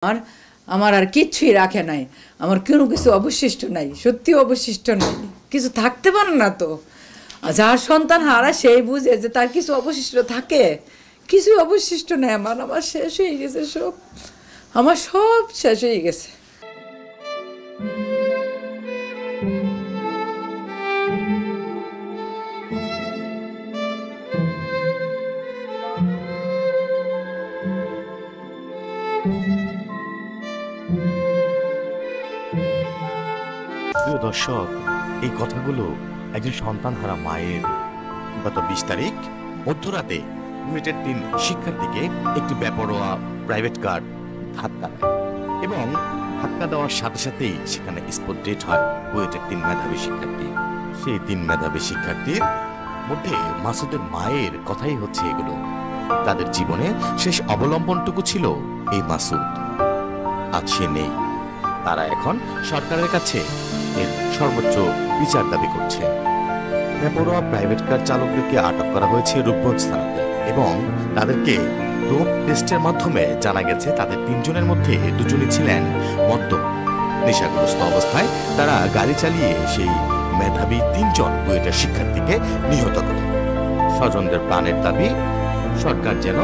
আর আমার আর কিচ্ছুই রাখে নাই, আমার কোনো কিছু অবশিষ্ট নাই, সত্যি অবশিষ্ট নাই, কিছু থাকতে পারে না তো। যার সন্তান হারা সেই বুঝে যে তার কিছু অবশিষ্ট থাকে, কিছু অবশিষ্ট নেই আমার, আমার শেষ হয়ে গেছে সব, আমার সব শেষ হয়ে গেছে। প্রিয় দর্শক, এই কথাগুলো একজন সন্তানহারা মায়ের। গত 20 তারিখ মধ্যরাতে বুয়েটের 3 শিক্ষার্থীকে একটি বেপরোয়া প্রাইভেট কার ধাক্কা দেয় এবং ধাক্কা দেওয়ার সাথে সাথেই সেখানে স্পট ডেট হয় বুয়েটের 3 মেধাবী শিক্ষার্থী। সেই 3 মেধাবী শিক্ষার্থীর মধ্যে মাসুদের মায়ের কথাই হচ্ছে এগুলো। তাদের জীবনে শেষ অবলম্বনটুকু ছিল এই মাসুদ, আজ সে নেই। তারা এখন সরকারের কাছে এর সর্বোচ্চ বিচার দাবি করছে। বেপরোয়া প্রাইভেট কার চালকদেরকে আটক করা হয়েছে রূপগঞ্জ থানাতে এবং তাদেরকে ডোপ টেস্টের মাধ্যমে জানা গেছে তাদের 3 জনের মধ্যে 2 জনই ছিলেন মদ্য নেশাগ্রস্ত অবস্থায়। তারা গাড়ি চালিয়ে সেই মেধাবী 3 জন বুয়েটের শিক্ষার্থীকে নিহত করে। স্বজনদের প্রাণের দাবি সরকার যেন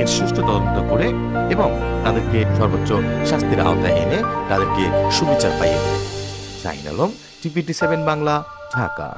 এর সুষ্ঠু তদন্ত করে এবং তাদেরকে সর্বোচ্চ শাস্তির আওতায় এনে তাদেরকে সুবিচার পাইয়ে দেয়। শাহিন আলম, TVT7 বাংলা, ঢাকা।